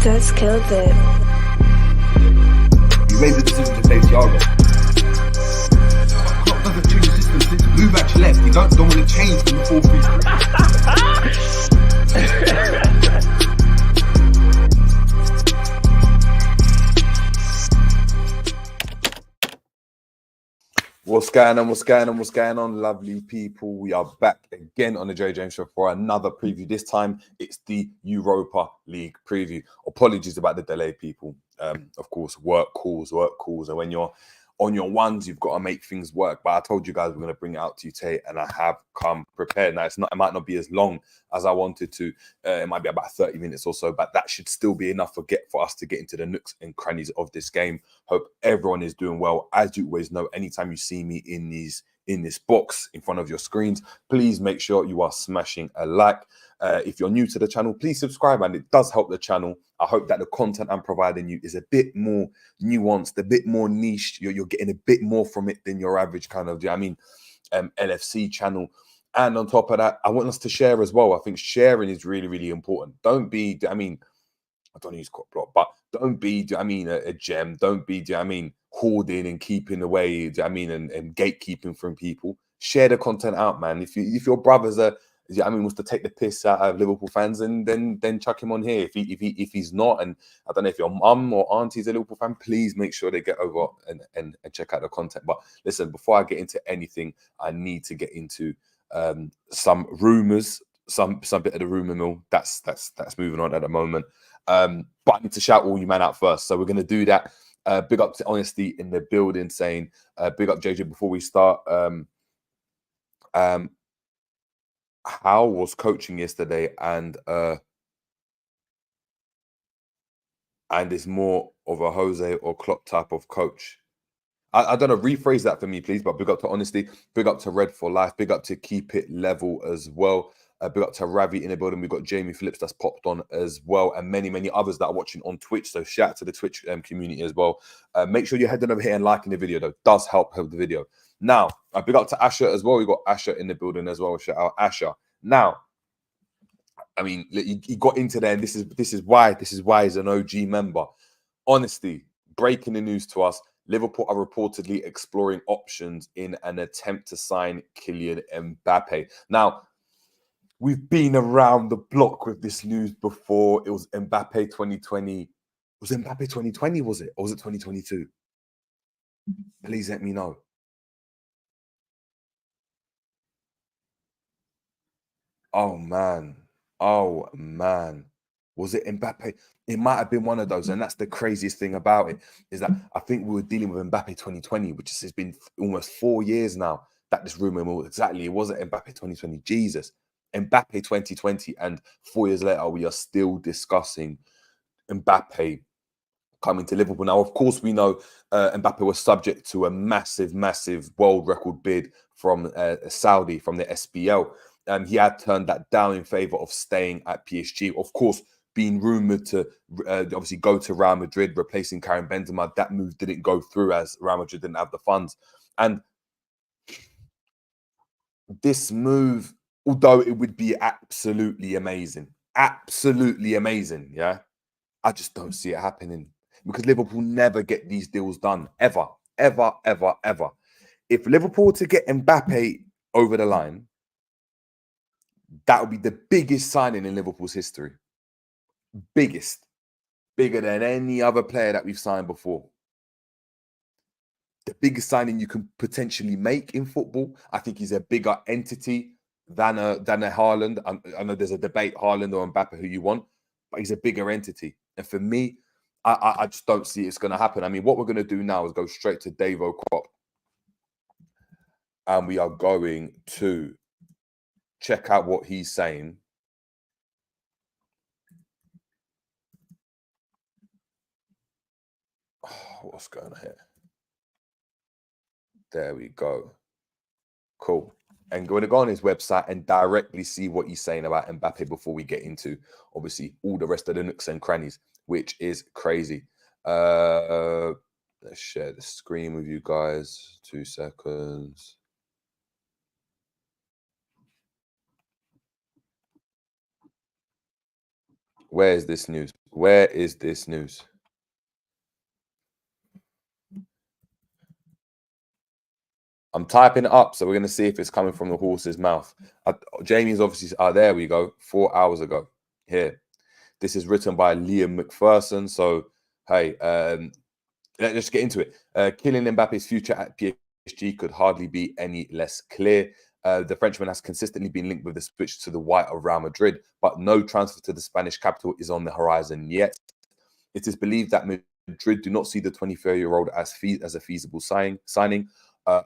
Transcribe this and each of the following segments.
Just killed it. You made the decision to play Thiago. Klopp doesn't change the system since Luvac left. You don't want to change from the 4-3-3. What's going on, lovely people? We are back again on the jerryjam show for another preview. This time, it's the Europa League preview. Apologies about the delay, people. Of course, work calls. And when you're on your ones, you've got to make things work. But I told you guys we're going to bring it out to you today, and I have come prepared. Now, it might not be as long as I wanted to. It might be about 30 minutes or so, but that should still be enough for us to get into the nooks and crannies of this game. Hope everyone is doing well. As you always know, anytime you see me in this box in front of your screens, please make sure you are smashing a like. If you're new to the channel, please subscribe, and it does help the channel. I hope that the content I'm providing you is a bit more nuanced, a bit more niche. You're getting a bit more from it than your average kind of, LFC channel. And on top of that, I want us to share as well. I think sharing is really, really important. Don't be, I don't use cop block, but don't be, a gem. Don't be, hoarding and keeping away, and gatekeeping from people. Share the content out, man. If your brothers are, wants to take the piss out of Liverpool fans, and then chuck him on here. If he's not, and I don't know if your mum or auntie's a Liverpool fan, please make sure they get over and check out the content. But listen, before I get into anything, I need to get into some rumours, some bit of the rumour mill. That's moving on at the moment. But I need to shout all you man out first, so we're going to do that. Big up to Honesty in the building, saying big up JJ. Before we start, how was coaching yesterday, and is more of a Jose or Klopp type of coach? I don't know, rephrase that for me, please. But big up to Honesty, big up to Red for Life, big up to Keep It Level as well. Big up to Ravi in the building. We've got Jamie Phillips that's popped on as well, and many others that are watching on Twitch. So shout out to the Twitch community as well. Make sure you're heading over here and liking the video, though. It does help the video. Now, big up to Asher as well. We've got Asher in the building as well. Shout out Asher. Now, he got into there, and this is why he's an OG member. Honesty, breaking the news to us: Liverpool are reportedly exploring options in an attempt to sign Kylian Mbappe. Now, we've been around the block with this news before. It was Mbappe 2020. Was it Mbappe 2020? Was it? Or was it 2022? Please let me know. Oh man. Was it Mbappe? It might have been one of those. And that's the craziest thing about it, is that I think we were dealing with Mbappe 2020, which has been almost 4 years now that this rumor was exactly. It wasn't Mbappe 2020. Jesus. Mbappe 2020, and 4 years later, we are still discussing Mbappe coming to Liverpool. Now, of course, we know Mbappe was subject to a massive world record bid from Saudi, from the SPL. He had turned that down in favour of staying at PSG. Of course, being rumoured to obviously go to Real Madrid, replacing Karim Benzema. That move didn't go through, as Real Madrid didn't have the funds. And this move, although it would be absolutely amazing, yeah, I just don't see it happening, because Liverpool never get these deals done, ever. If Liverpool were to get Mbappe over the line, that would be the biggest signing in Liverpool's history. Bigger than any other player that we've signed before. The biggest signing you can potentially make in football. I think he's a bigger entity than a Haaland. I know there's a debate, Haaland or Mbappe, who you want, but he's a bigger entity. And for me, I just don't see it's going to happen. What we're going to do now is go straight to Dave O'Cropp, and we are going to check out what he's saying. Oh, what's going on here? There we go. Cool. And going to go on his website and directly see what he's saying about Mbappe before we get into, obviously, all the rest of the nooks and crannies, which is crazy. Let's share the screen with you guys. 2 seconds. Where is this news? Where is this news? I'm typing it up, so we're going to see if it's coming from the horse's mouth. Jamie's obviously, there we go, 4 hours ago. Here. This is written by Liam McPherson. So, hey, let's just get into it. Kylian Mbappe's future at PSG could hardly be any less clear. The Frenchman has consistently been linked with the switch to the white of Real Madrid, but no transfer to the Spanish capital is on the horizon yet. It is believed that Madrid do not see the 24-year-old as a feasible signing,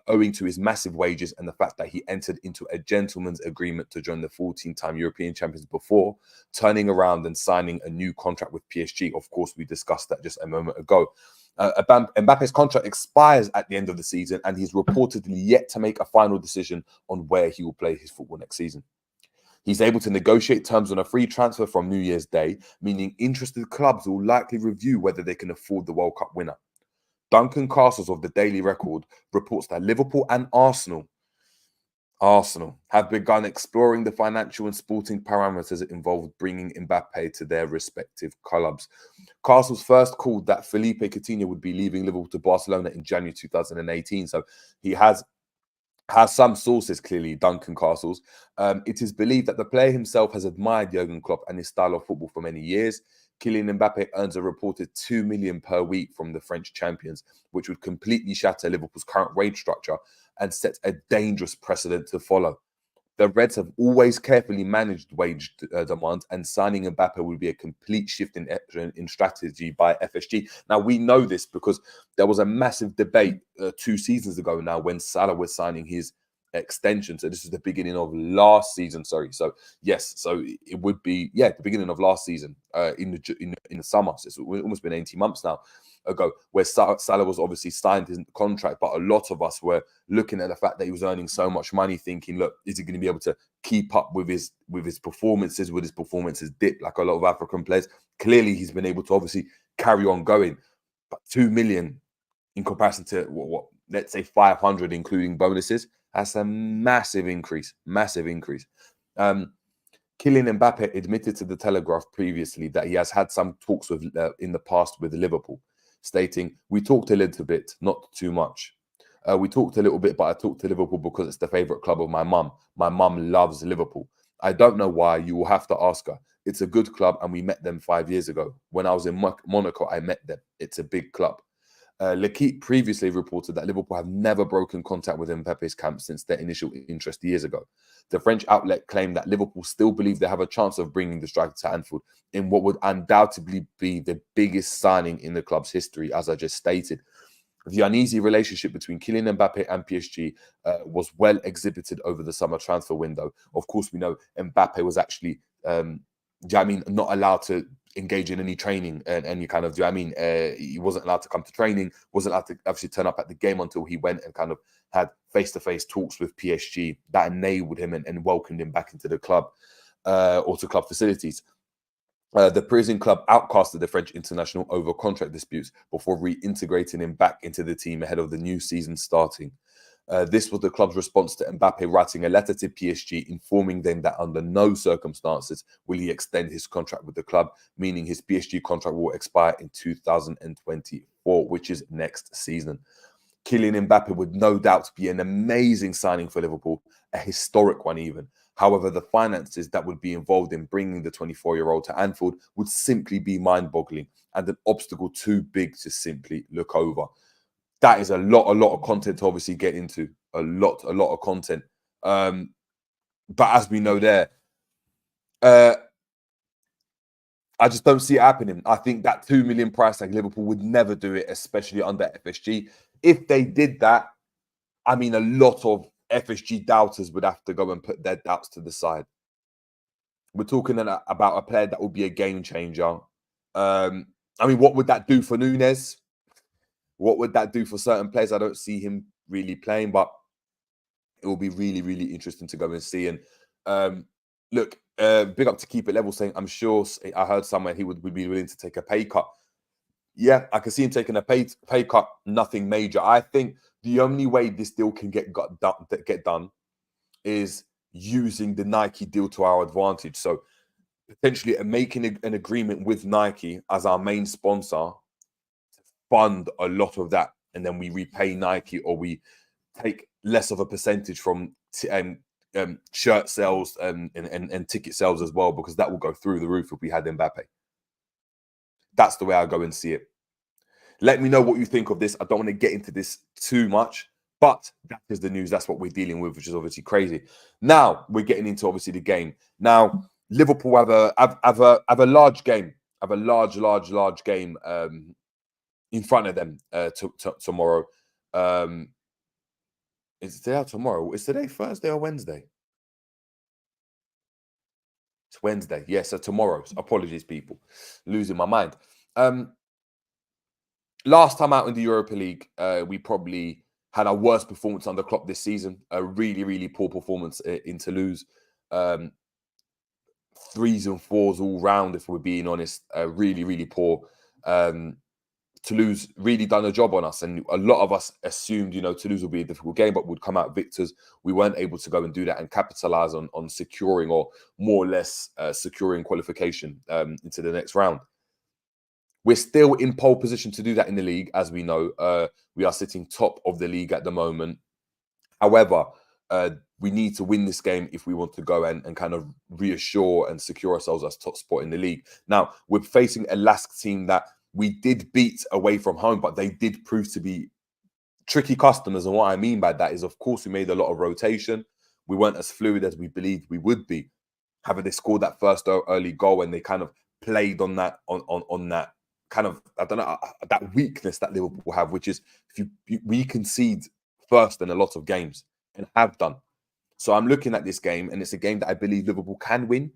owing to his massive wages and the fact that he entered into a gentleman's agreement to join the 14-time European champions before turning around and signing a new contract with PSG. Of course, we discussed that just a moment ago. Mbappe's contract expires at the end of the season, and he's reportedly yet to make a final decision on where he will play his football next season. He's able to negotiate terms on a free transfer from New Year's Day, meaning interested clubs will likely review whether they can afford the World Cup winner. Duncan Castles of the Daily Record reports that Liverpool and Arsenal have begun exploring the financial and sporting parameters involved bringing Mbappe to their respective clubs. Castles first called that Felipe Coutinho would be leaving Liverpool to Barcelona in January 2018. So he has some sources, clearly, Duncan Castles. It is believed that the player himself has admired Jurgen Klopp and his style of football for many years. Kylian Mbappe earns a reported $2 million per week from the French champions, which would completely shatter Liverpool's current wage structure and set a dangerous precedent to follow. The Reds have always carefully managed wage demands, and signing Mbappe would be a complete shift in strategy by FSG. Now, we know this because there was a massive debate 2 seasons ago now when Salah was signing his extension. So this is the beginning of last season. Sorry. So yes. So it would be the beginning of last season in the summer. So it's almost been 18 months now ago, where Salah was obviously signed his contract, but a lot of us were looking at the fact that he was earning so much money, thinking, look, is he going to be able to keep up with his performances? With his performances dip like a lot of African players? Clearly, he's been able to obviously carry on going, but 2 million in comparison to what let's say 500 including bonuses, that's a massive increase. Kylian Mbappe admitted to the Telegraph previously that he has had some talks with in the past with Liverpool, stating, "We talked a little bit, not too much. We talked a little bit, but I talked to Liverpool because it's the favourite club of my mum. My mum loves Liverpool. I don't know why. You will have to ask her. It's a good club, and we met them 5 years ago. When I was in Monaco, I met them. It's a big club." L'Equipe previously reported that Liverpool have never broken contact with Mbappe's camp since their initial interest years ago. The French outlet claimed that Liverpool still believe they have a chance of bringing the striker to Anfield in what would undoubtedly be the biggest signing in the club's history, as I just stated. The uneasy relationship between Kylian Mbappe and PSG was well exhibited over the summer transfer window. Of course, we know Mbappe was actually, not allowed to engage in any training and any kind of, he wasn't allowed to come to training, wasn't allowed to actually turn up at the game until he went and kind of had face-to-face talks with PSG that enabled him and welcomed him back into the club or to club facilities. The Parisian club outcasted the French international over contract disputes before reintegrating him back into the team ahead of the new season starting. This was the club's response to Mbappe writing a letter to PSG informing them that under no circumstances will he extend his contract with the club, meaning his PSG contract will expire in 2024, which is next season. Kylian Mbappe would no doubt be an amazing signing for Liverpool, a historic one even. However, the finances that would be involved in bringing the 24-year-old to Anfield would simply be mind-boggling and an obstacle too big to simply look over. That is a lot of content to obviously get into. A lot of content. But as we know there, I just don't see it happening. I think that 2 million price tag, Liverpool would never do it, especially under FSG. If they did that, I mean, a lot of FSG doubters would have to go and put their doubts to the side. We're talking about a player that will be a game changer. What would that do for Nunes? What would that do for certain players? I don't see him really playing, but it will be really, really interesting to go and see. And look, big up to Keep It Level saying, I'm sure I heard somewhere he would be willing to take a pay cut. Yeah, I can see him taking a pay cut, nothing major. I think the only way this deal can get done is using the Nike deal to our advantage. So potentially making an agreement with Nike as our main sponsor to fund a lot of that, and then we repay Nike, or we take less of a percentage from shirt sales and ticket sales as well, because that will go through the roof if we had Mbappe. That's the way I go and see it. Let me know what you think of this. I don't want to get into this too much, but that is the news. That's what we're dealing with, which is obviously crazy. Now we're getting into obviously the game. Now Liverpool have a large game, have a large game in front of them tomorrow. Is it today or tomorrow? Is today Thursday or Wednesday? It's Wednesday. Yeah, so tomorrow. Apologies, people. Losing my mind. Last time out in the Europa League, we probably had our worst performance under Klopp this season. A really poor performance in Toulouse. 3s and 4s all round, if we're being honest. Really poor. Toulouse really done a job on us, and a lot of us assumed, Toulouse would be a difficult game, but would come out victors. We weren't able to go and do that and capitalize on securing, or more or less securing qualification into the next round. We're still in pole position to do that in the league, as we know. We are sitting top of the league at the moment. However, we need to win this game if we want to go and kind of reassure and secure ourselves as top spot in the league. Now, we're facing a LASK team that we did beat away from home, but they did prove to be tricky customers. And what I mean by that is, of course, we made a lot of rotation. We weren't as fluid as we believed we would be. However, they scored that first early goal, and they kind of played on that on that kind of, I don't know, that weakness that Liverpool have, which is we concede first in a lot of games, and have done. So I'm looking at this game, and it's a game that I believe Liverpool can win.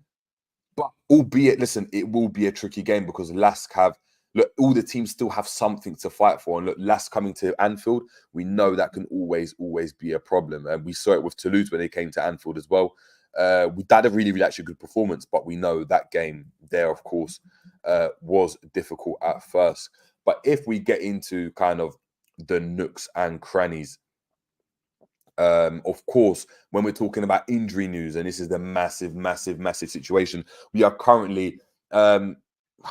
But albeit, listen, it will be a tricky game, because LASK have, look, all the teams still have something to fight for. And look, LASK coming to Anfield, we know that can always be a problem. And we saw it with Toulouse when they came to Anfield as well. We had a really actually good performance, but we know that game there, of course, was difficult at first. But if we get into kind of the nooks and crannies, of course, when we're talking about injury news, and this is the massive situation, we are currently, I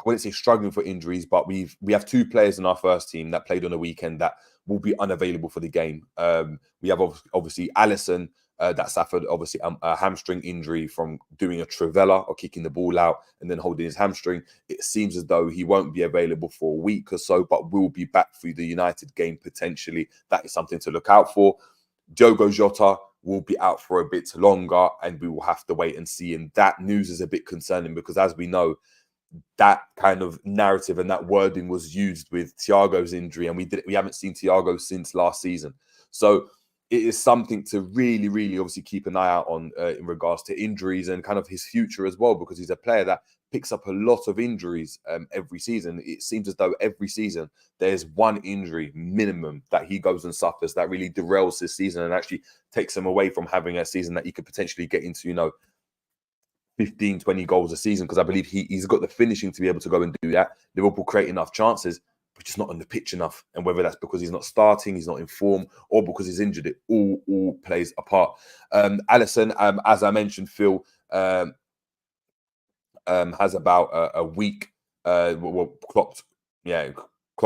wouldn't say struggling for injuries, but we have 2 players in our first team that played on the weekend that will be unavailable for the game. We have obviously Alisson, that suffered obviously a hamstring injury from doing a trivela, or kicking the ball out and then holding his hamstring. It seems as though he won't be available for a week or so, but will be back for the United game potentially. That is something to look out for. Diogo Jota will be out for a bit longer, and we will have to wait and see. And that news is a bit concerning, because as we know, that kind of narrative and that wording was used with Thiago's injury, and we haven't seen Thiago since last season. So it is something to really obviously keep an eye out on in regards to injuries and kind of his future as well, because he's a player that picks up a lot of injuries every season. It seems as though every season there's one injury minimum that he goes and suffers that really derails his season and actually takes him away from having a season that he could potentially get into, 15, 20 goals a season, because I believe he's got the finishing to be able to go and do that. Liverpool create enough chances, but just not on the pitch enough. And whether that's because he's not starting, he's not in form, or because he's injured, it all plays a part. Alisson, as I mentioned, Phil, has about a week. Klopp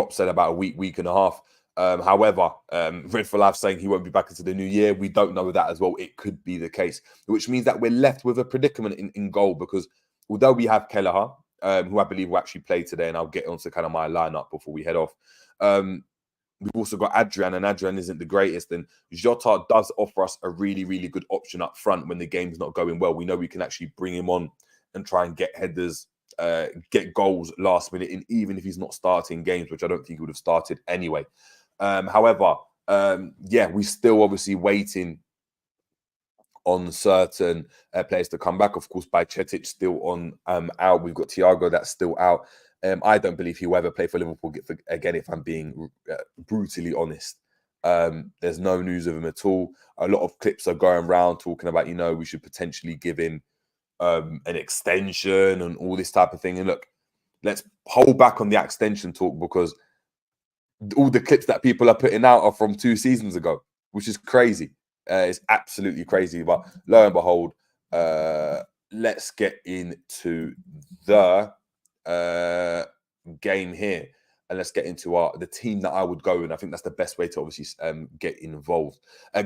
said about a week and a half. However, Red for Life saying he won't be back until the new year. We don't know that as well. It could be the case, which means that we're left with a predicament in goal, because although we have Kelleher, who I believe will actually play today, and I'll get onto kind of my lineup before we head off. We've also got Adrian, and Adrian isn't the greatest. And Jota does offer us a really good option up front when the game's not going well. We know we can actually bring him on and try and get headers, get goals last minute, and even if he's not starting games, which I don't think he would have started anyway. However, we're still obviously waiting on certain players to come back. Of course, Bajcetic still on out. We've got Thiago that's still out. I don't believe he'll ever play for Liverpool again, if I'm being brutally honest. There's no news of him at all. A lot of clips are going around talking about, we should potentially give him an extension and all this type of thing. And look, let's hold back on the extension talk, because all the clips that people are putting out are from 2 seasons ago, which is crazy. It's absolutely crazy. But lo and behold, let's get into the game here, and let's get into the team that I would go in. I think that's the best way to obviously get involved.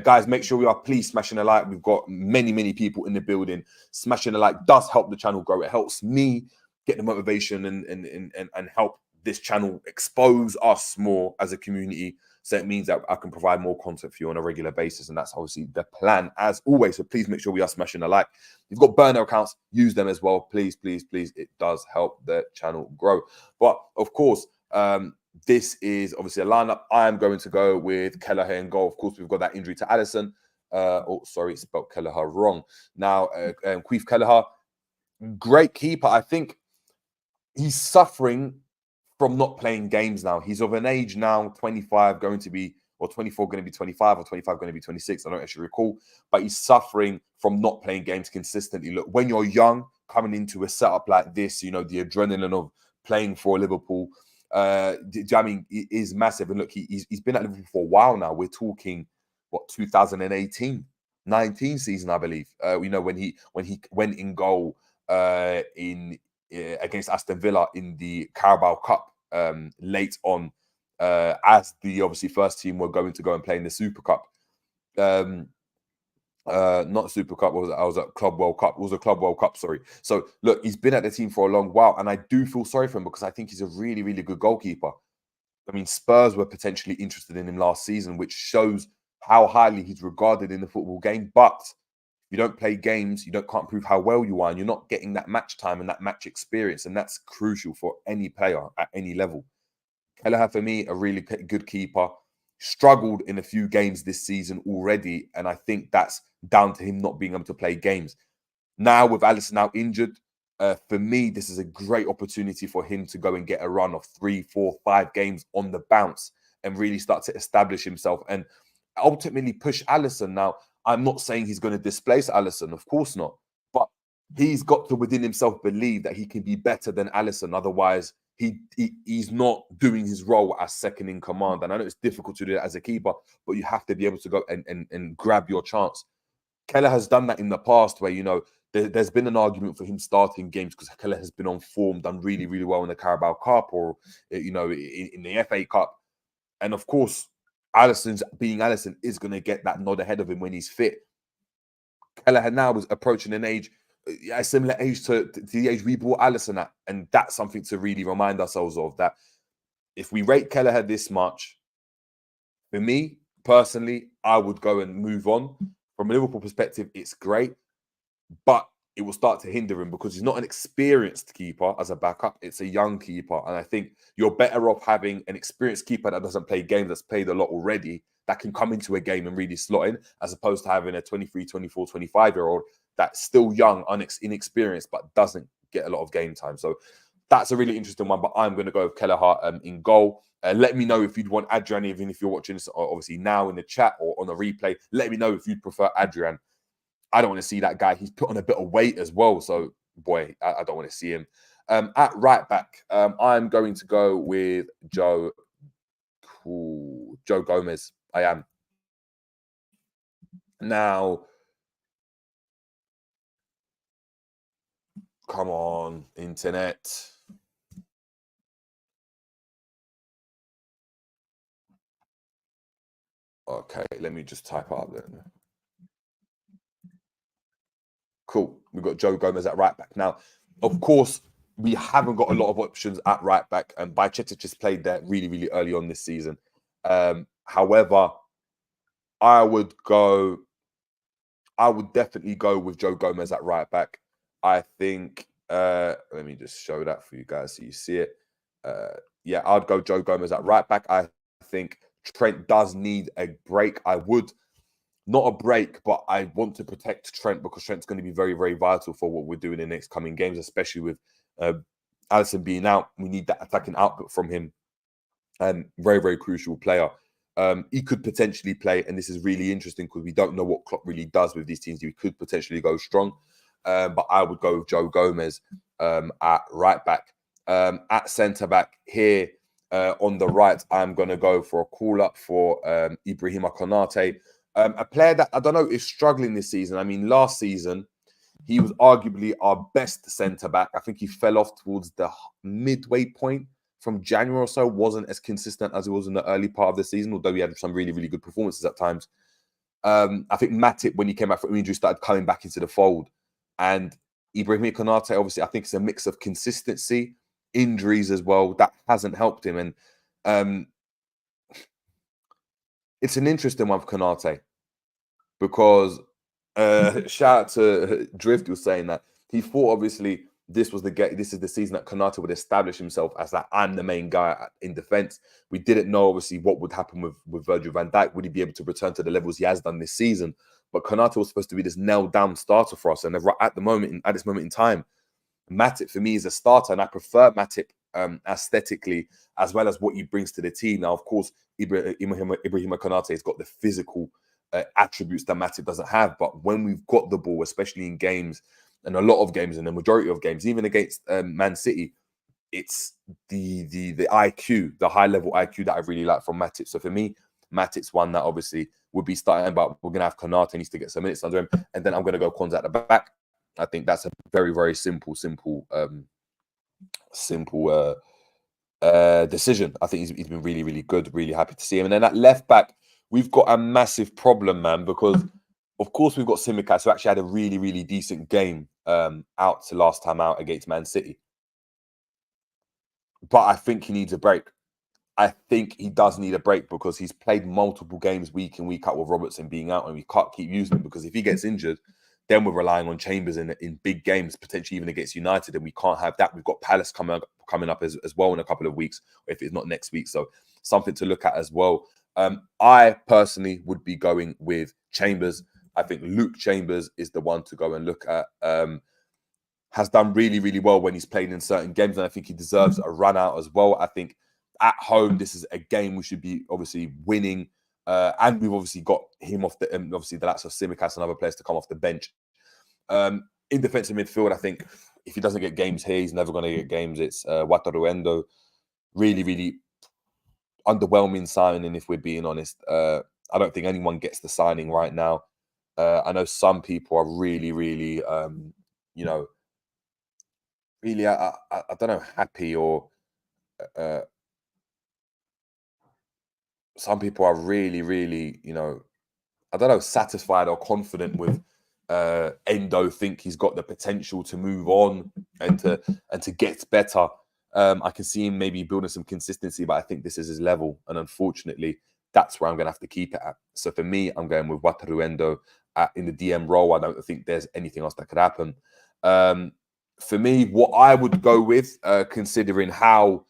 Guys, make sure we are please smashing a like. We've got many people in the building. Smashing a like does help the channel grow. It helps me get the motivation and help this channel expose us more as a community. So it means that I can provide more content for you on a regular basis. And that's obviously the plan as always. So please make sure we are smashing a like. You've got burner accounts, use them as well. Please. It does help the channel grow. But of course, this is obviously a lineup. I am going to go with Kelleher in goal. Of course, we've got that injury to Alisson. Oh, sorry, spelled Kelleher wrong. Now, Queef Kelleher, great keeper. I think he's suffering from not playing games now. He's of an age now, 25, going to be, or 24, going to be 25, or 25, going to be 26. I don't actually recall, but he's suffering from not playing games consistently. Look, when you're young, coming into a setup like this, you know, the adrenaline of playing for Liverpool, I mean, it is massive. And look, he's been at Liverpool for a while now. We're talking, what, 2018, 19 season, I believe. You know, when he went in goal against Aston Villa in the Carabao Cup late on, as the obviously first team were going to go and play in the Super Cup. Not Super Cup, I was at Club World Cup. It was a Club World Cup, sorry. So look, he's been at the team for a long while, and I do feel sorry for him because I think he's a really good goalkeeper. I mean, Spurs were potentially interested in him last season, which shows how highly he's regarded in the football game. But you don't play games, you can't prove how well you are, and you're not getting that match time and that match experience, and that's crucial for any player at any level. Kelleher, for me, a really good keeper. Struggled in a few games this season already, and I think that's down to him not being able to play games. Now, with Alisson now injured, for me, this is a great opportunity for him to go and get a run of 3, 4, 5 games on the bounce and really start to establish himself and ultimately push Alisson. Now, I'm not saying he's going to displace Alisson, of course not, but he's got to within himself believe that he can be better than Alisson. Otherwise, he's not doing his role as second in command. And I know it's difficult to do that as a keeper, but you have to be able to go and grab your chance. Kelleher has done that in the past where, you know, there's been an argument for him starting games because Kelleher has been on form, done really well in the Carabao Cup or, you know, in the FA Cup. And of course, Alisson's being Alisson is going to get that nod ahead of him when he's fit. Kelleher now is approaching an age, a similar age to the age we brought Alisson at. And that's something to really remind ourselves of, that if we rate Kelleher this much, for me, personally, I would go and move on. From a Liverpool perspective, it's great, but it will start to hinder him because he's not an experienced keeper as a backup. It's a young keeper. And I think you're better off having an experienced keeper that doesn't play games, that's played a lot already, that can come into a game and really slot in, as opposed to having a 23, 24, 25-year-old that's still young, inexperienced, but doesn't get a lot of game time. So that's a really interesting one, but I'm going to go with Kelleher in goal. Let me know if you'd want Adrian, even if you're watching this obviously now in the chat or on a replay. Let me know if you'd prefer Adrian. I don't want to see that guy. He's put on a bit of weight as well. So, boy, I don't want to see him. At right back, I'm going to go with Joe Gomez. I am. Now, come on, internet. Okay, let me just type up then. Cool. We've got Joe Gomez at right back. Now, of course, we haven't got a lot of options at right back, and Bajcetic just played there really early on this season. However, I would definitely go with Joe Gomez at right back. I think, let me just show that for you guys so you see it. Yeah, I'd go Joe Gomez at right back. I think Trent does need a break. Not a break, but I want to protect Trent because Trent's going to be very vital for what we're doing in the next coming games, especially with Alisson being out. We need that attacking output from him. Very crucial player. He could potentially play, and this is really interesting because we don't know what Klopp really does with these teams. He could potentially go strong, but I would go with Joe Gomez at right back. At centre back here on the right, I'm going to go for a call up for Ibrahima Konate. A player that I don't know is struggling this season. I mean, last season He was arguably our best centre-back. I think he fell off towards the midway point from January or so. Wasn't as consistent as he was in the early part of the season, although he had some really, really good performances at times. I think Matip, when he came back from injury, started coming back into the fold. And Ibrahim Konate, obviously, I think it's a mix of consistency, injuries as well. That hasn't helped him. And it's an interesting one for Konate because shout out to Drift, was saying that he thought obviously this is the season that Konate would establish himself as that I'm the main guy in defense. We didn't know obviously what would happen with Virgil van Dijk. Would he be able to return to the levels he has done this season? But Konate was supposed to be this nailed down starter for us, and at this moment in time, Matip for me is a starter, and I prefer Matip aesthetically as well as what he brings to the team. Now, of course, Ibrahim Konate has got the physical attributes that Matip doesn't have, but when we've got the ball, especially in games, and a lot of games, and the majority of games, even against Man City, it's the IQ, the high level IQ that I really like from Matip. So for me, Matip's one that obviously would be starting, but we're gonna have Konate needs to get some minutes under him, and then I'm gonna go Konza at the back. I think that's a very, very simple decision. I think he's been really, really good. Really happy to see him. And then at left back, we've got a massive problem, man, because of course we've got Tsimikas, who actually had a really, really decent game out to last time out against Man City. But I think he needs a break. I think he does need a break because he's played multiple games week in, week out with Robertson being out, and we can't keep using him because if he gets injured, then we're relying on Chambers in big games, potentially even against United, and we can't have that. We've got Palace coming up as well in a couple of weeks, if it's not next week. So something to look at as well. I personally would be going with Chambers. I think Luke Chambers is the one to go and look at. Has done really, really well when he's played in certain games, and I think he deserves a run out as well. I think at home, this is a game we should be obviously winning. And we've obviously got him off the obviously the likes of Tsimikas and other players to come off the bench. In defensive midfield, I think if he doesn't get games here, he's never going to get games. It's Wataru Endo. Really, really underwhelming signing, if we're being honest. I don't think anyone gets the signing right now. I know some people are really, really, really, I don't know, happy or some people are really, really, I don't know, satisfied or confident with Endo. Think he's got the potential to move on and to get better. I can see him maybe building some consistency, but I think this is his level, and unfortunately, that's where I'm going to have to keep it at. So for me, I'm going with Wataru Endo in the DM role. I don't think there's anything else that could happen. For me, what I would go with, considering how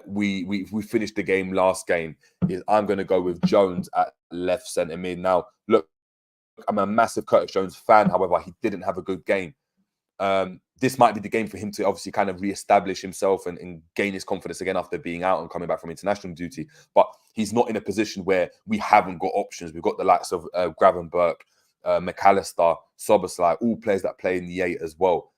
we finished the game last game, is I'm going to go with Jones at left centre mid. Now, look, I'm a massive Curtis Jones fan. However, he didn't have a good game. This might be the game for him to obviously kind of re-establish himself and gain his confidence again after being out and coming back from international duty. But he's not in a position where we haven't got options. We've got the likes of Gravenberch, McAllister, Soboslai, all players that play in the 8 as well.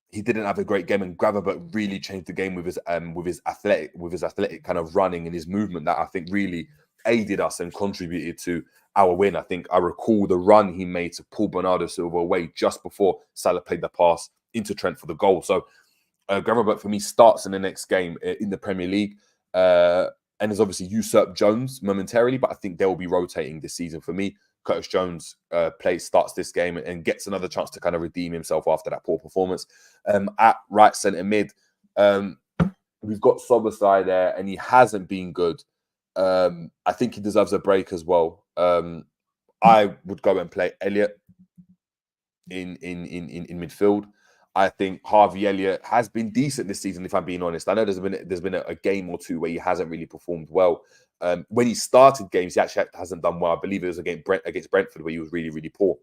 He didn't have a great game, and Gravenberch really changed the game with his athletic kind of running and his movement that I think really aided us and contributed to our win. I think I recall the run he made to pull Bernardo Silva away just before Salah played the pass into Trent for the goal. So Gravenberch for me starts in the next game in the Premier League and has obviously usurped Jones momentarily, but I think they will be rotating this season for me. Curtis Jones starts this game and gets another chance to kind of redeem himself after that poor performance. At right centre mid, we've got Soboslai there, and he hasn't been good. I think he deserves a break as well. I would go and play Elliott in midfield. I think Harvey Elliott has been decent this season, if I'm being honest. I know there's been a game or two where he hasn't really performed well. When he started games, he actually hasn't done well. I believe it was against Brentford where he was really, really poor.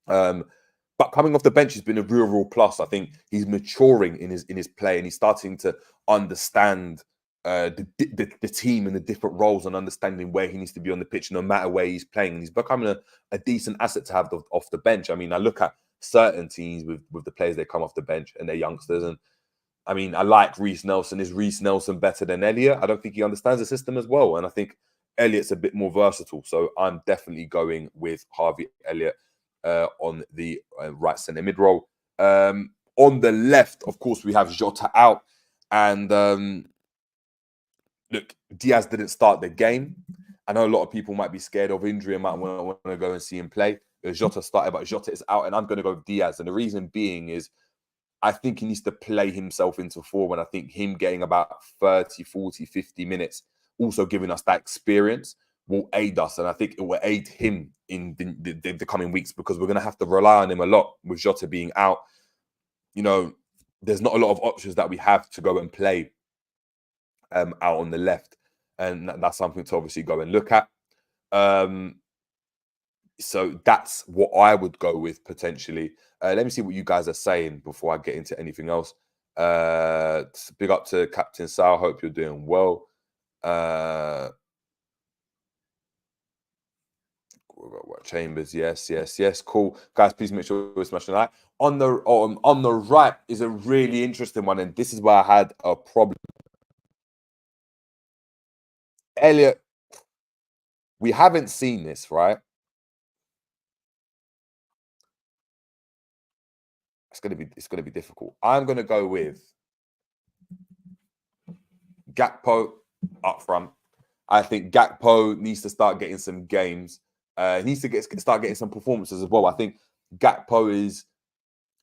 But coming off the bench has been a real plus. I think he's maturing in his play, and he's starting to understand the team and the different roles, and understanding where he needs to be on the pitch no matter where he's playing. And he's becoming a decent asset to have off the bench. I mean, I look at certain teams with the players that come off the bench and they're youngsters, and I mean, I like Reece Nelson. Is Reece Nelson better than Elliott? I don't think he understands the system as well, and I think Elliott's a bit more versatile. So I'm definitely going with Harvey Elliott on the right centre mid role. On the left, of course, we have Jota out. And look, Diaz didn't start the game. I know a lot of people might be scared of injury and might want to go and see him play. Jota started, but Jota is out, and I'm going to go with Diaz. And the reason being is I think he needs to play himself into form. And I think him getting about 30, 40, 50 minutes, also giving us that experience, will aid us. And I think it will aid him in the coming weeks, because we're going to have to rely on him a lot with Jota being out. You know, there's not a lot of options that we have to go and play out on the left. And that's something to obviously go and look at. So that's what I would go with potentially. Let me see what you guys are saying before I get into anything else. Big up to Captain Sal. Hope you're doing well. Chambers, yes. Cool, guys. Please make sure you smash the like. On the right is a really interesting one, and this is where I had a problem. Elliot, we haven't seen this, right? It's gonna be difficult. I'm gonna go with Gakpo up front. I think Gakpo needs to start getting some games. He needs to start getting some performances as well. I think Gakpo is,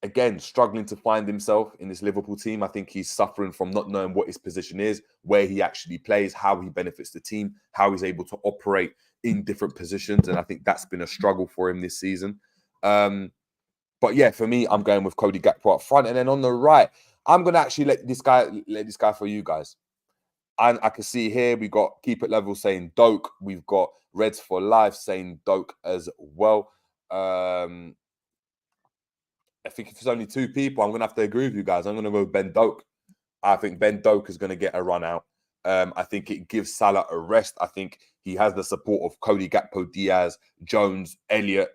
again, struggling to find himself in this Liverpool team. I think he's suffering from not knowing what his position is, where he actually plays, how he benefits the team, how he's able to operate in different positions. And I think that's been a struggle for him this season. But yeah, for me, I'm going with Cody Gakpo up front. And then on the right, I'm going to actually let this guy for you guys. And I can see here, we got Keep It Level saying Doak. We've got Reds for Life saying Doak as well. I think if it's only two people, I'm going to have to agree with you guys. I'm going to go with Ben Doak. I think Ben Doak is going to get a run out. I think it gives Salah a rest. I think he has the support of Cody Gakpo, Diaz, Jones, Elliott.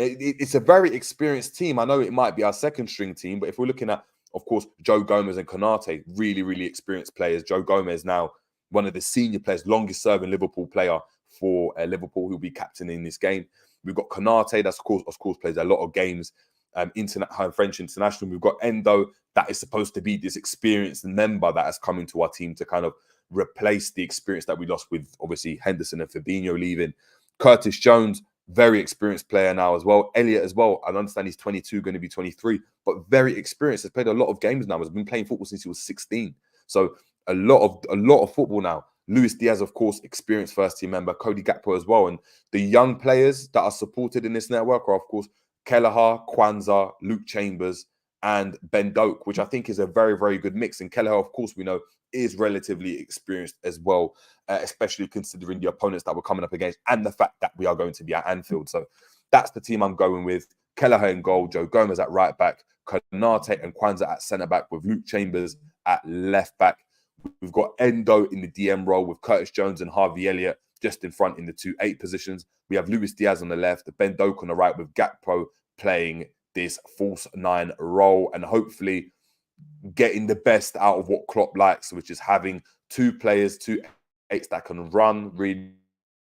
It's a very experienced team. I know it might be our second string team, but if we're looking at, of course, Joe Gomez and Konate, really, really experienced players. Joe Gomez now one of the senior players, longest serving Liverpool player for Liverpool, who'll be captaining this game. We've got Konate, that's of course plays a lot of games, French international. We've got Endo, that is supposed to be this experienced member that has come into our team to kind of replace the experience that we lost with, obviously, Henderson and Fabinho leaving. Curtis Jones, very experienced player now as well. Elliott as well. I understand he's 22, going to be 23, but very experienced. Has played a lot of games now. Has been playing football since he was 16. So a lot of football now. Luis Diaz, of course, experienced first team member. Cody Gakpo as well. And the young players that are supported in this network are, of course, Kelleher, Kwanzaa, Luke Chambers, and Ben Doak, which I think is a very, very good mix. And Kelleher, of course, we know is relatively experienced as well, especially considering the opponents that we're coming up against and the fact that we are going to be at Anfield. So that's the team I'm going with. Kelleher in goal, Joe Gomez at right back, Konate and Kwanzaa at centre back, with Luke Chambers at left back. We've got Endo in the DM role with Curtis Jones and Harvey Elliott just in front in the 2-8 positions. We have Luis Diaz on the left, Ben Doak on the right, with Gakpo playing this false 9 role, and hopefully getting the best out of what Klopp likes, which is having two players, 2-8s that can run really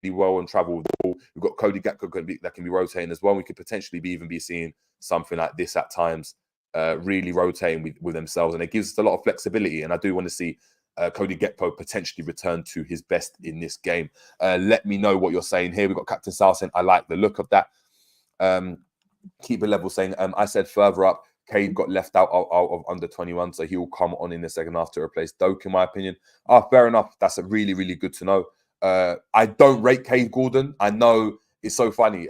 well and travel with the ball. We've got Cody Gakpo that can be rotating as well. We could potentially even be seeing something like this at times, really rotating with themselves, and it gives us a lot of flexibility. And I do want to see Cody Gakpo potentially return to his best in this game. Let me know what you're saying here. We've got Captain Sal saying, I like the look of that. Keep It Level saying, I said further up, Cade got left out of under 21, so he will come on in the second half to replace Doak, in my opinion. Fair enough. That's a really, really good to know. I don't rate Cade Gordon. I know it's so funny.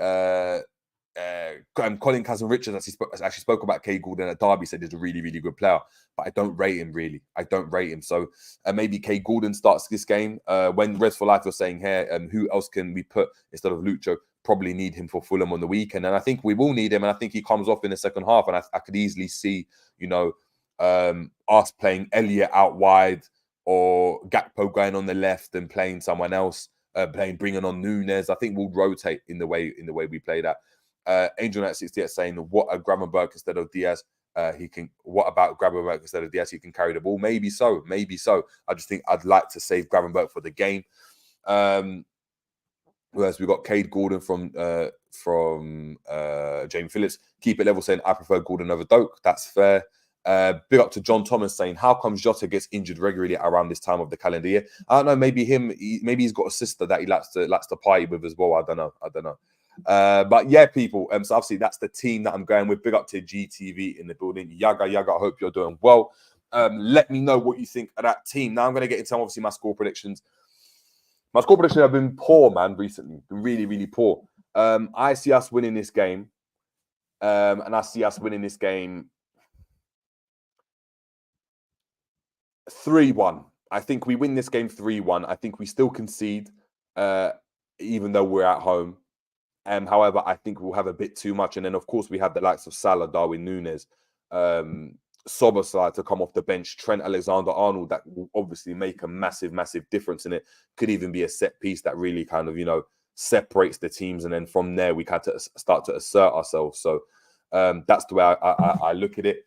Colin Cousin-Richards actually spoke about Cade Gordon at Derby, said he's a really, really good player, but I don't rate him, really. I don't rate him. So maybe Cade Gordon starts this game. When Reds for Life was saying here, who else can we put instead of Lucho? Probably need him for Fulham on the weekend, and I think we will need him, and I think he comes off in the second half, and I could easily see, you know, us playing Elliott out wide, or Gakpo going on the left and playing someone else, bringing on Nunes. I think we'll rotate in the way we play that. Angel Knight 68 saying, what a Gravenberch instead of Diaz. What about Gravenberch instead of Diaz? He can carry the ball. Maybe so. I just think I'd like to save Gravenberch for the game. Whereas we got Cade Gordon from Jamie Phillips. Keep it level saying, I prefer Gordon over Doak. That's fair. Big up to John Thomas saying, how comes Jota gets injured regularly around this time of the calendar year? I don't know. Maybe maybe he's got a sister that he likes to party with as well. I don't know. But yeah, people. So obviously that's the team that I'm going with. Big up to GTV in the building. Yaga, I hope you're doing well. Let me know what you think of that team. Now I'm going to get into obviously my score predictions. My score predictions have been poor, man, recently. Been really, really poor. I see us winning this game. And I see us winning this game 3-1. I think we win this game 3-1. I think we still concede, even though we're at home. However, I think we'll have a bit too much. And then, of course, we have the likes of Salah, Darwin Núñez, Szoboszlai to come off the bench, Trent Alexander-Arnold, that will obviously make a massive, massive difference in it. Could even be a set piece that really kind of, separates the teams. And then from there, we kind of start to assert ourselves. So that's the way I look at it.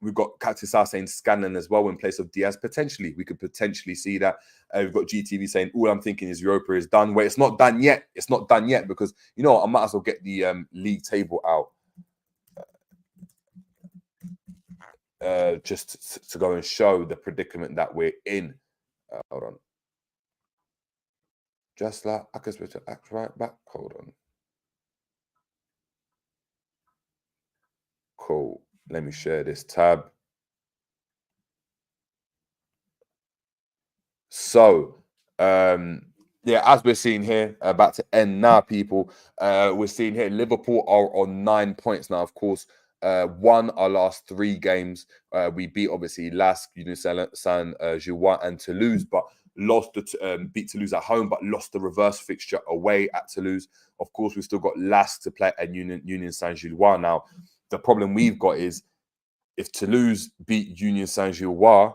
We've got Katisar saying Scanlon as well in place of Diaz. Potentially, we could potentially see that. We've got GTV saying, all I'm thinking is Europa is done. Well, it's not done yet. It's not done yet because, you know what, I might as well get the league table out. Just to go and show the predicament that we're in. Hold on. Just like I can switch to act right back. Hold on. Cool. Let me share this tab. So, yeah, as we're seeing here, about to end now, people. We're seeing here Liverpool are on 9 points now. Of course, won our last 3 games. We beat obviously LASK, Saint-Gilloise, and Toulouse, but lost beat Toulouse at home, but lost the reverse fixture away at Toulouse. Of course, we've still got LASK to play at Union Saint-Gilloise. Now, the problem we've got is if Toulouse beat Union Saint-Gilloise,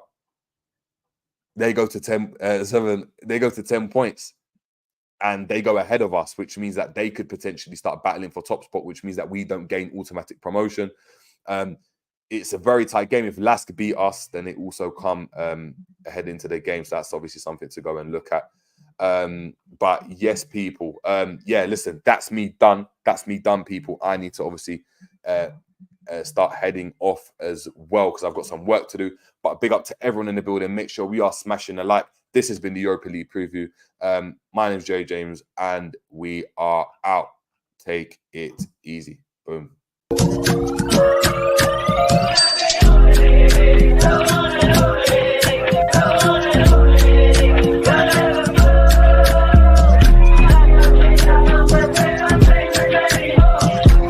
they go to 10 points and they go ahead of us, which means that they could potentially start battling for top spot, which means that we don't gain automatic promotion. It's a very tight game. If LASK beat us, then it also come ahead into the game. So that's obviously something to go and look at. But yes, people. Yeah, listen, that's me done. That's me done, people. I need to obviously start heading off as well because I've got some work to do. But big up to everyone in the building. Make sure we are smashing a like. This has been the Europa League preview. My name is Jerry James, and we are out. Take it easy. Boom.